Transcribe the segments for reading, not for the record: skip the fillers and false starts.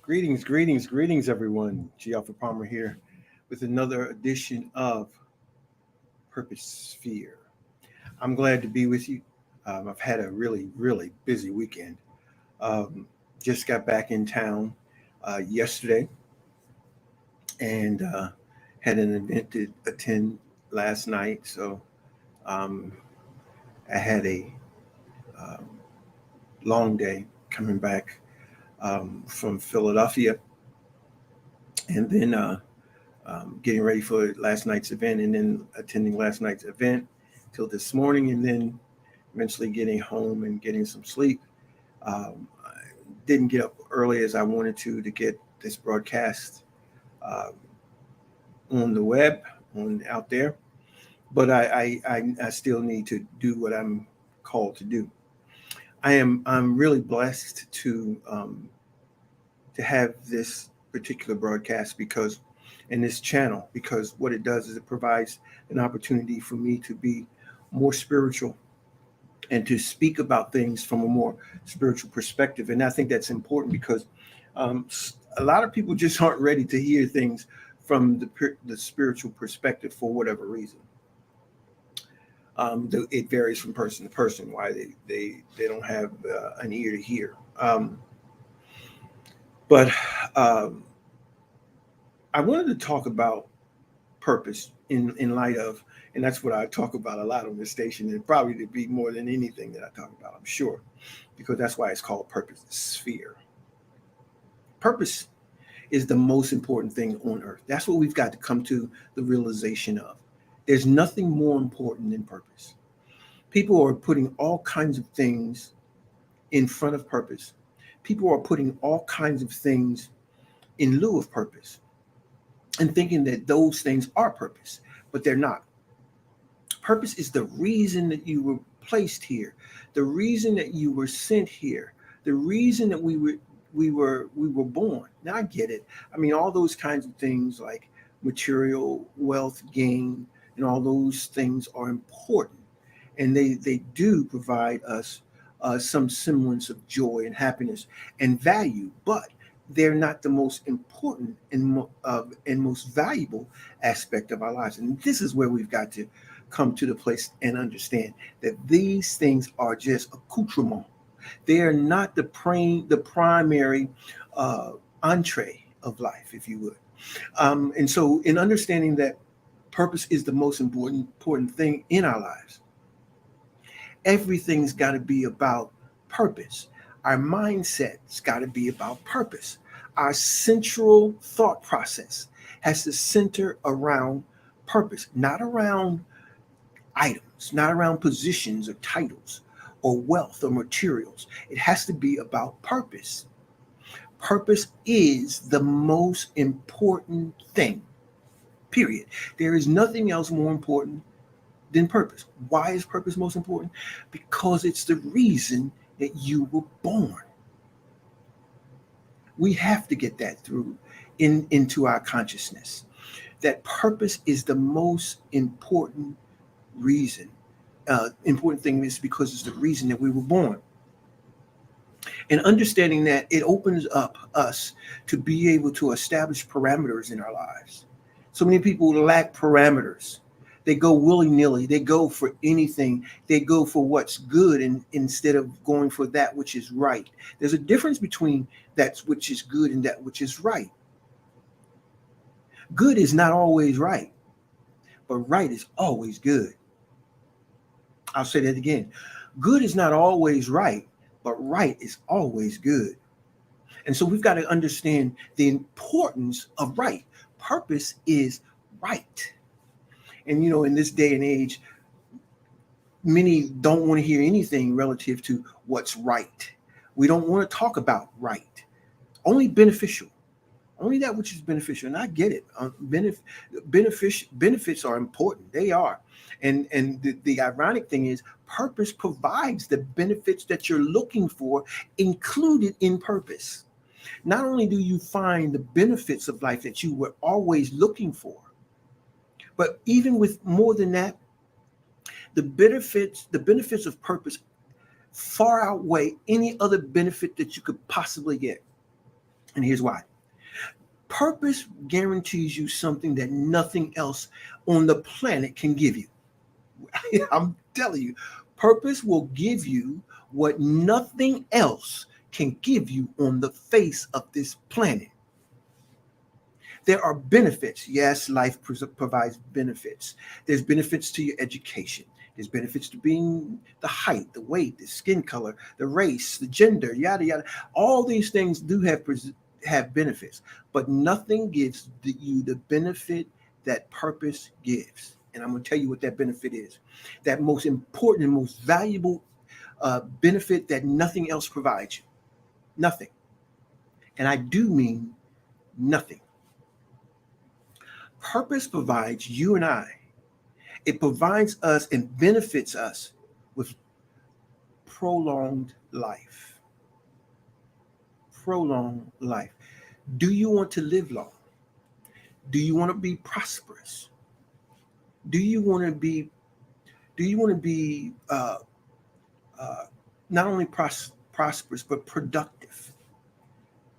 Greetings, everyone. G. Alpha Palmer here with another edition of Purpose Sphere. I'm glad to be with you. I've had a really busy weekend. Um, just got back in town yesterday and had an event to attend last night. So um, I had a um, long day coming back from Philadelphia and then getting ready for last night's event and then attending last night's event till this morning and then eventually getting home and getting some sleep. I didn't get up early as I wanted to get this broadcast um, on the web, on out there, but I still need to do what I'm called to do. I'm really blessed to have this particular broadcast because in this channel because what it does is it provides an opportunity for me to be more spiritual and to speak about things from a more spiritual perspective. And I think that's important because a lot of people just aren't ready to hear things from the spiritual perspective for whatever reason. It varies from person to person why they don't have an ear to hear. But um, I wanted to talk about purpose in light of, and that's what I talk about a lot on this station, and probably to be more than anything that I talk about, I'm sure, because that's why it's called Purpose Sphere. Purpose is the most important thing on earth. That's what we've got to come to the realization of. There's nothing more important than purpose. People are putting all kinds of things in front of purpose. People are putting all kinds of things in lieu of purpose and thinking that those things are purpose, but they're not. Purpose is the reason that you were placed here, the reason that you were sent here, the reason that we were born. Now I get it. I mean, all those kinds of things like material wealth gain and all those things are important, and they do provide us some semblance of joy and happiness and value, but they're not the most important and most valuable aspect of our lives. And this is where we've got to come to the place and understand that these things are just accoutrement. They are not the primary uh, entree of life, if you would. And so, in understanding that purpose is the most important thing in our lives, everything's got to be about purpose. Our mindset's got to be about purpose. Our central thought process has to center around purpose, not around items, not around positions or titles or wealth or materials. It has to be about purpose. Purpose is the most important thing, period. There is nothing else more important than purpose. Why is purpose most important? Because it's the reason that you were born. We have to get that through into our consciousness. That purpose is the most reason. Important thing is because it's the reason that we were born. And understanding that it opens up us to be able to establish parameters in our lives. So many people lack parameters. They go willy-nilly. They go for anything. They go for what's good instead of going for that which is right. There's a difference between that which is good and that which is right. Good is not always right, but right is always good. I'll say that again. Good is not always right, but right is always good. And so we've got to understand the importance of right. Purpose is right. And in this day and age, many don't want to hear anything relative to what's right. We don't want to talk about right. Only beneficial. Only that which is beneficial. And I get it. Benefits are important. They are. And the ironic thing is purpose provides the benefits that you're looking for included in purpose. Not only do you find the benefits of life that you were always looking for, but even with more than that, the benefits of purpose far outweigh any other benefit that you could possibly get. And here's why. Purpose guarantees you something that nothing else on the planet can give you. I'm telling you, purpose will give you what nothing else can give you on the face of this planet. There are benefits. Yes, life provides benefits. There's benefits to your education. There's benefits to being the height, the weight, the skin color, the race, the gender, yada yada. All these things do have benefits, but nothing gives you the benefit that purpose gives. And I'm going to tell you what that benefit is. That most important and most valuable benefit that nothing else provides you. Nothing. And I do mean nothing. Purpose provides you and I. It provides us and benefits us with prolonged life. Prolonged life. Do you want to live long? Do you want to be prosperous? Do you want to be not only prosperous but productive?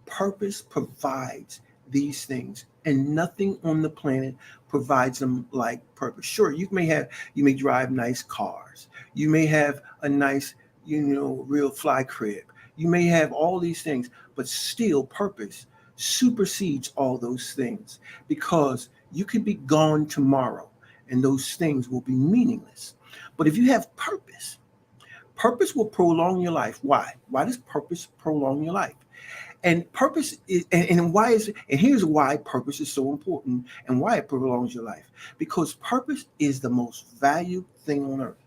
Purpose provides these things, and nothing on the planet provides them like purpose. Sure, you may drive nice cars. You may have a nice, real fly crib. You may have all these things, but still purpose supersedes all those things, because you could be gone tomorrow and those things will be meaningless. But if you have purpose, purpose will prolong your life. Why? Why does purpose prolong your life? And purpose is, and why is it, and here's why purpose is so important and why it prolongs your life. Because purpose is the most valued thing on earth.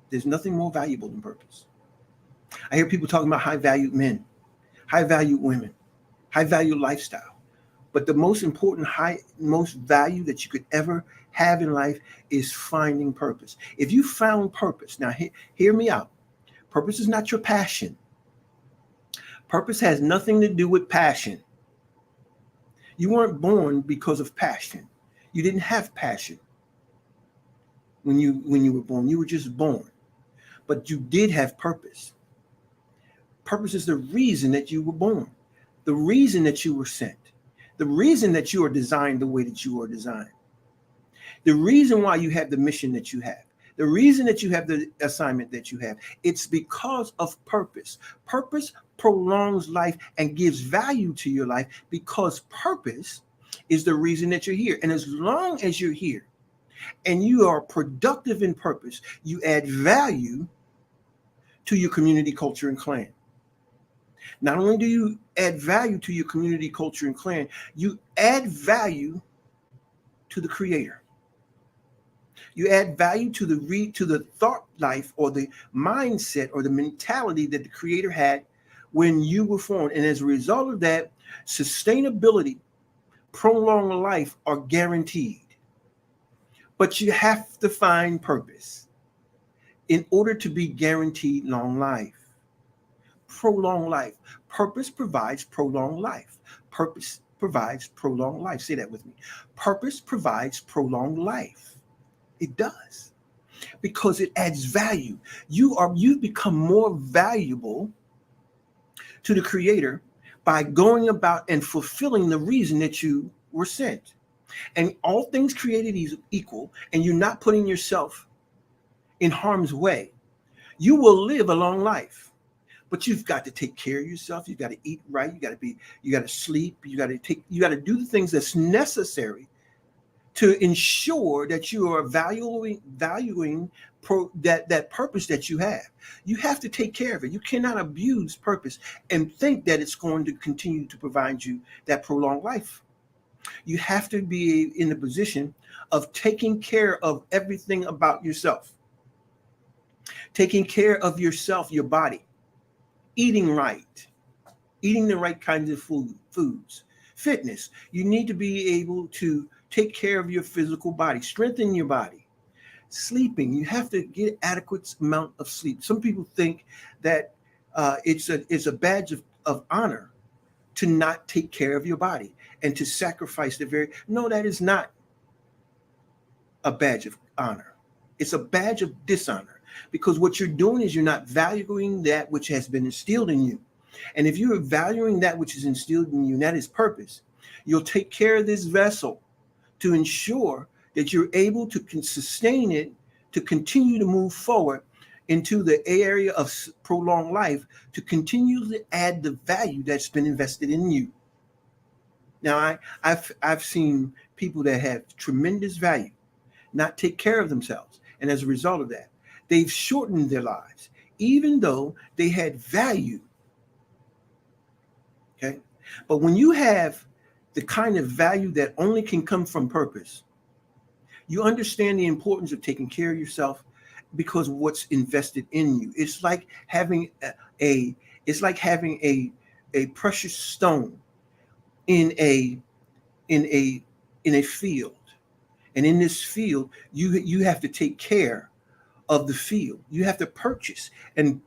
There's nothing more valuable than purpose. I hear people talking about high-valued men, high-valued women, high-valued lifestyle. But the most important, most value that you could ever have in life is finding purpose. If you found purpose, now hear me out. Purpose is not your passion. Purpose has nothing to do with passion. You weren't born because of passion. You didn't have passion when you were born. You were just born. But you did have purpose. Purpose is the reason that you were born, the reason that you were sent, the reason that you are designed the way that you are designed, the reason why you have the mission that you have, the reason that you have the assignment that you have. It's because of purpose. Purpose prolongs life and gives value to your life, because purpose is the reason that you're here. And as long as you're here and you are productive in purpose, you add value to your community, culture, and clan. Not only do you add value to your community, culture, and clan, you add value to the Creator. You add value to the thought life or the mindset or the mentality that the Creator had when you were formed. And as a result of that, sustainability, prolonged life are guaranteed. But you have to find purpose in order to be guaranteed long life. Prolonged life. Purpose provides prolonged life. Purpose provides prolonged life. Say that with me. Purpose provides prolonged life. It does, because it adds value. You become more valuable to the Creator by going about and fulfilling the reason that you were sent. And all things created is equal, and you're not putting yourself in harm's way. You will live a long life. But you've got to take care of yourself. You got to eat right. You got to sleep. You got to do the things that's necessary to ensure that you are valuing that purpose that you have. You have to take care of it. You cannot abuse purpose and think that it's going to continue to provide you that prolonged life. You have to be in the position of taking care of everything about yourself. Taking care of yourself, your body. Eating right, eating the right kinds of foods, fitness. You need to be able to take care of your physical body, strengthen your body. Sleeping, you have to get adequate amount of sleep. Some people think that it's a badge of honor to not take care of your body and to sacrifice no, that is not a badge of honor. It's a badge of dishonor. Because what you're doing is you're not valuing that which has been instilled in you. And if you're valuing that which is instilled in you, and that is purpose, you'll take care of this vessel to ensure that you're able to sustain it, to continue to move forward into the area of prolonged life, to continue to add the value that's been invested in you. Now, I've seen people that have tremendous value not take care of themselves, and as a result of that, they've shortened their lives, even though they had value. Okay, but when you have the kind of value that only can come from purpose, you understand the importance of taking care of yourself because of what's invested in you. It's like having a precious stone in a field, and in this field you have to take care of the field. You have to purchase and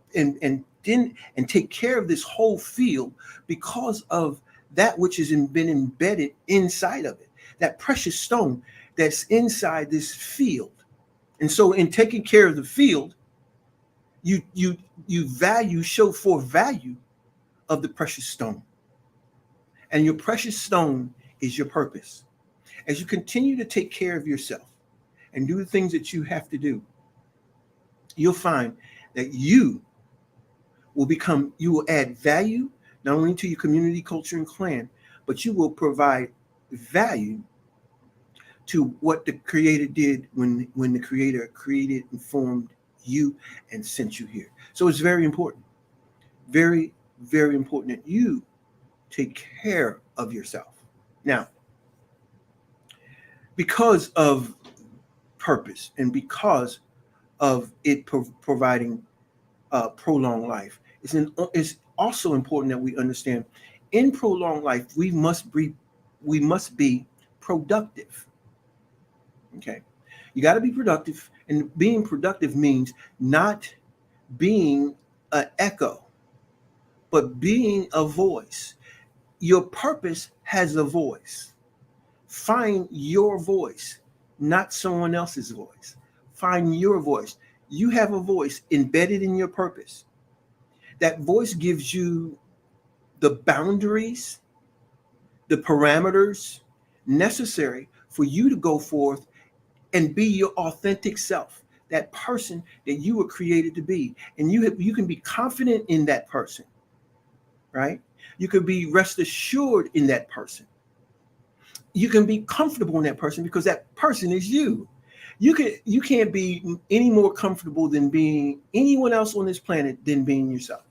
take care of this whole field because of that which has been embedded inside of it, that precious stone that's inside this field. And so in taking care of the field, you show forth value of the precious stone. And your precious stone is your purpose. As you continue to take care of yourself and do the things that you have to do, you'll find that you will add value not only to your community, culture, and clan, but you will provide value to what the Creator did when the Creator created and formed you and sent you here. So it's very important, very, very important that you take care of yourself. Now, because of purpose and because of it providing prolonged life, it's also important that we understand in prolonged life we must be productive. Okay, you got to be productive, and being productive means not being an echo, but being a voice. Your purpose has a voice. Find your voice, not someone else's voice. Find your voice. You have a voice embedded in your purpose. That voice gives you the boundaries, the parameters necessary for you to go forth and be your authentic self, that person that you were created to be. And you can be confident in that person, right? You can be rest assured in that person. You can be comfortable in that person because that person is you. You can't be any more comfortable than being anyone else on this planet than being yourself.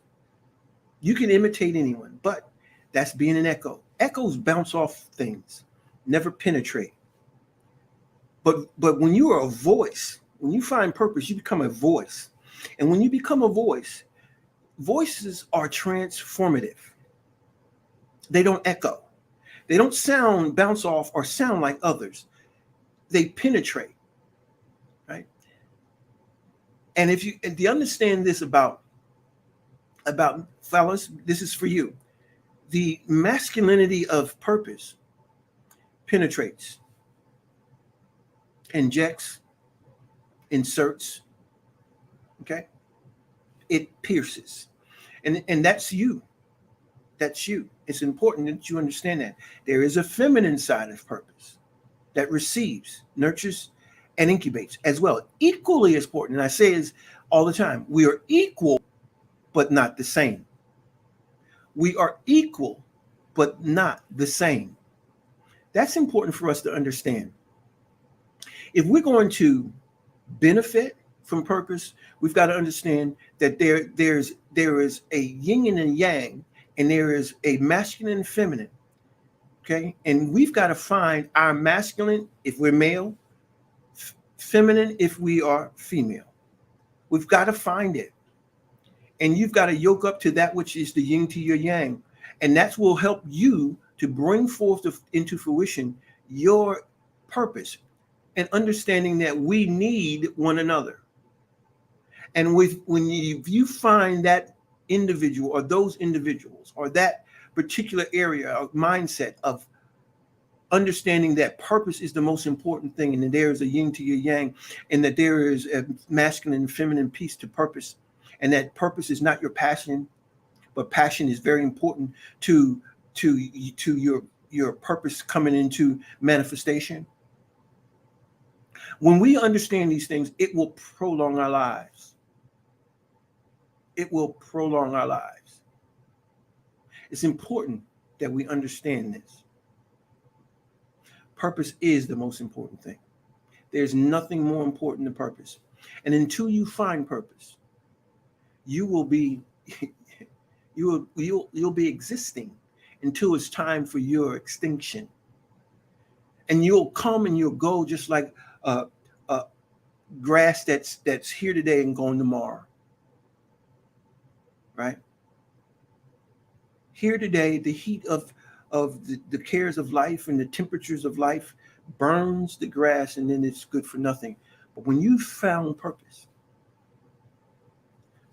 You can imitate anyone, but that's being an echo. Echoes bounce off things, never penetrate. But when you are a voice, when you find purpose, you become a voice. And when you become a voice, voices are transformative. They don't echo. They don't bounce off, or sound like others. They penetrate, right? And if you understand this about fellas, this is for you. The masculinity of purpose penetrates, injects, inserts, okay? It pierces. And that's you. That's you. It's important that you understand that. There is a feminine side of purpose that receives, nurtures, and incubates as well. Equally as important, and I say this all the time, we are equal, but not the same. We are equal, but not the same. That's important for us to understand. If we're going to benefit from purpose, we've got to understand that there is a yin and a yang, and there is a masculine and feminine. Okay, and we've got to find our masculine if we're male, feminine if we are female. We've got to find it, and you've got to yoke up to that which is the yin to your yang, and that will help you to bring forth into fruition your purpose, and understanding that we need one another. And when you find that individual or those individuals or that particular area of mindset of understanding that purpose is the most important thing, and that there is a yin to your yang, and that there is a masculine and feminine piece to purpose, and that purpose is not your passion, but passion is very important to your purpose coming into manifestation. When we understand these things, it will prolong our lives. It will prolong our lives. It's important that we understand this. Purpose is the most important thing. There's nothing more important than purpose. And until you find purpose, you will be you'll be existing until it's time for your extinction. And you'll come and you'll go just like grass that's here today and going tomorrow. Right? Here today, the heat of the cares of life and the temperatures of life burns the grass, and then it's good for nothing. But when you found purpose,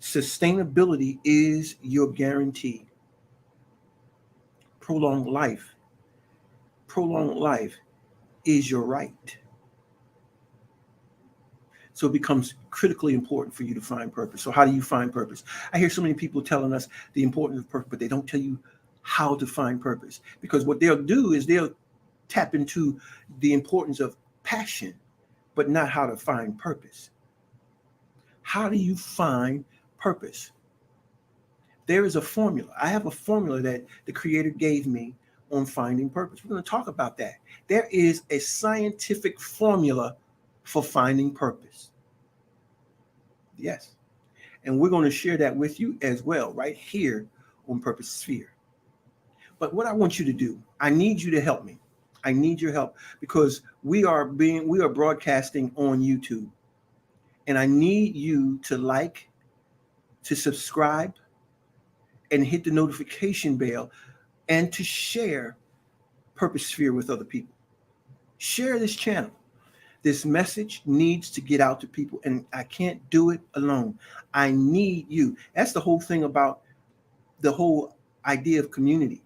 sustainability is your guarantee. Prolonged life is your right. So it becomes critically important for you to find purpose. So how do you find purpose? I hear so many people telling us the importance of purpose, but they don't tell you how to find purpose. Because what they'll do is they'll tap into the importance of passion, but not how to find purpose. How do you find purpose? There is a formula. I have a formula that the Creator gave me on finding purpose. We're going to talk about that. There is a scientific formula for finding purpose. Yes. And we're going to share that with you as well, right here on Purpose Sphere. But what I want you to do, I need you to help me. I need your help because we are broadcasting on YouTube. And I need you to like, to subscribe, and hit the notification bell, and to share Purpose Sphere with other people. Share this channel. This message needs to get out to people, and I can't do it alone. I need you. That's the whole thing about the whole idea of community.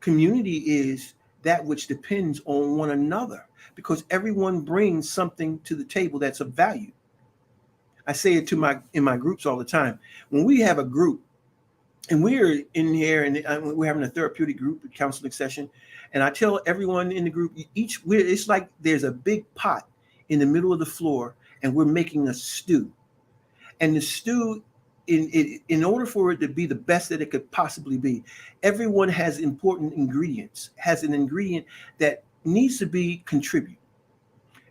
Community is that which depends on one another because everyone brings something to the table that's of value. I say it in my groups all the time. When we have a group, and we're in here and we're having a therapeutic group counseling session, and I tell everyone in the group, it's like there's a big pot in the middle of the floor, and we're making a stew. And the stew, in order for it to be the best that it could possibly be, everyone has important ingredients, has an ingredient that needs to be contributed.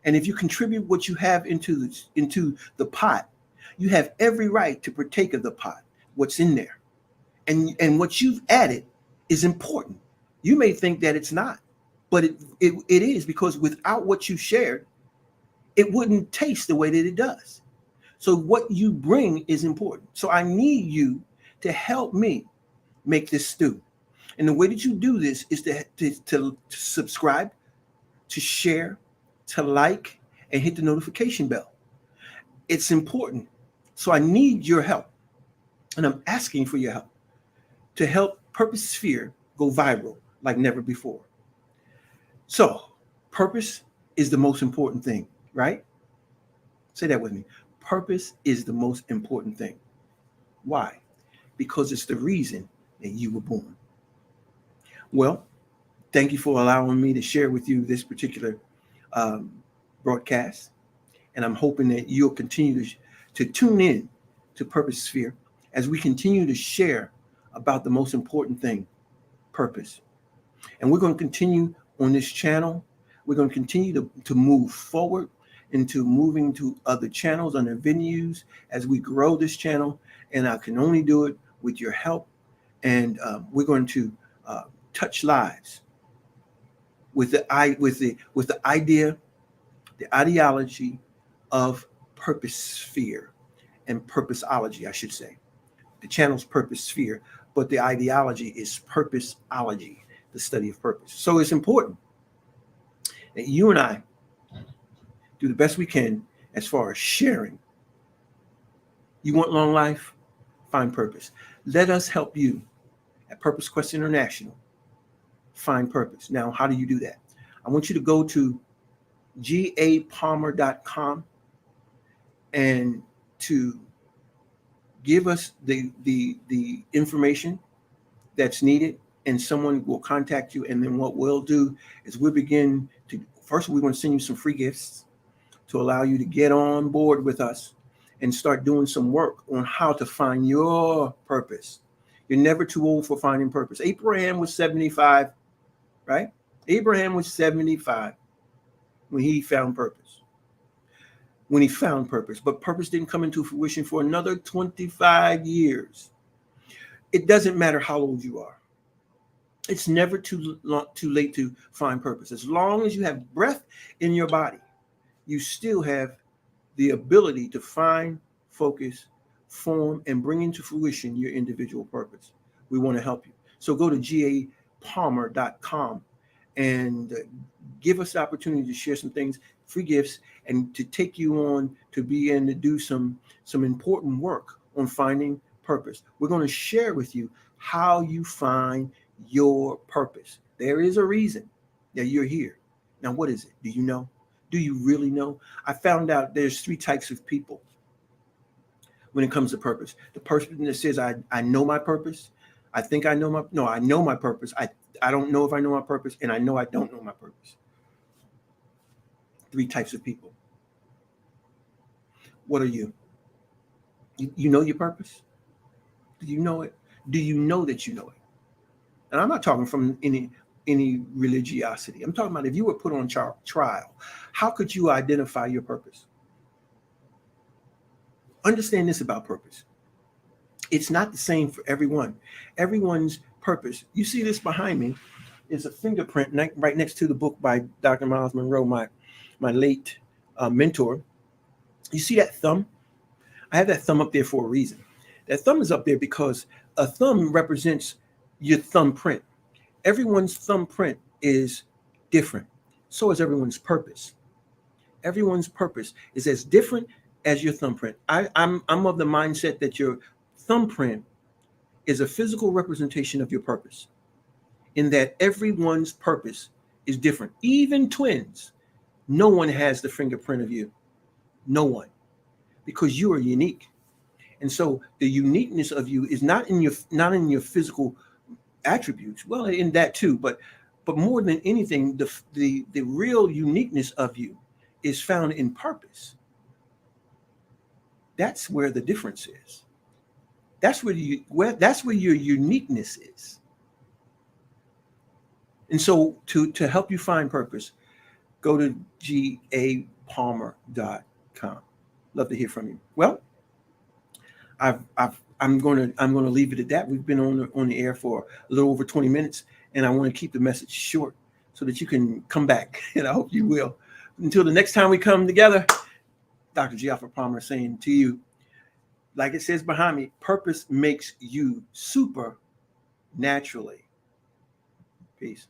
And if you contribute what you have into the pot, you have every right to partake of the pot, what's in there. And what you've added is important. You may think that it's not, but it is, because without what you shared, it wouldn't taste the way that it does. So what you bring is important. So I need you to help me make this stew. And the way that you do this is to subscribe, to share, to like, and hit the notification bell. It's important. So I need your help. And I'm asking for your help to help Purpose Sphere go viral like never before. So purpose is the most important thing. Right? Say that with me. Purpose is the most important thing. Why? Because it's the reason that you were born. Well, thank you for allowing me to share with you this particular broadcast. And I'm hoping that you'll continue to tune in to Purpose Sphere as we continue to share about the most important thing, purpose. And we're going to continue on this channel. We're going to continue to move forward into moving to other channels, other venues as we grow this channel. And I can only do it with your help. And we're going to touch lives with the idea, the ideology of Purpose Sphere and Purposeology, I should say. The channel's Purpose Sphere, but the ideology is Purposeology, the study of purpose. So it's important that you and I do the best we can as far as sharing. You want long life? Find purpose. Let us help you at Purpose Quest International find purpose. Now, how do you do that? I want you to go to gapalmer.com and to give us the information that's needed, and someone will contact you. And then what we'll do is we'll begin to, first, we're going to send you some free gifts to allow you to get on board with us and start doing some work on how to find your purpose. You're never too old for finding purpose. Abraham was 75, right? Abraham was 75 when he found purpose. But purpose didn't come into fruition for another 25 years. It doesn't matter how old you are. It's never too late to find purpose. As long as you have breath in your body, you still have the ability to find, focus, form, and bring into fruition your individual purpose. We want to help you. So go to gapalmer.com and give us the opportunity to share some things, free gifts, and to take you on to begin to do some important work on finding purpose. We're going to share with you how you find your purpose. There is a reason that you're here. Now, what is it? Do you know? Do you really know? I found out there's 3 types of people when it comes to purpose. The person that says, I know my purpose. I think I know I know my purpose. I don't know if I know my purpose, and I know I don't know my purpose. 3 types of people. What are you? You know your purpose? Do you know it? Do you know that you know it? And I'm not talking from any religiosity. I'm talking about if you were put on trial, how could you identify your purpose? Understand this about purpose. It's not the same for everyone. Everyone's purpose. You see this behind me is a fingerprint right next to the book by Dr. Miles Monroe, my late mentor. You see that thumb? I have that thumb up there for a reason. That thumb is up there because a thumb represents your thumbprint. Everyone's thumbprint is different. So is everyone's purpose. Everyone's purpose is as different as your thumbprint. I'm of the mindset that your thumbprint is a physical representation of your purpose, in that everyone's purpose is different. Even twins, no one has the fingerprint of you. No one, because you are unique. And so the uniqueness of you is not in your physical attributes. Well, in that too, but more than anything, the real uniqueness of you is found in purpose. That's where the difference is. That's where your uniqueness is. And so to help you find purpose, go to gapalmer.com. Love to hear from you. Well, I'm going to leave it at that. We've been on the air for a little over 20 minutes, and I want to keep the message short so that you can come back, and I hope you will. Until the next time we come together, Dr. G. Alfred Palmer saying to you, like it says behind me, purpose makes you super naturally. Peace.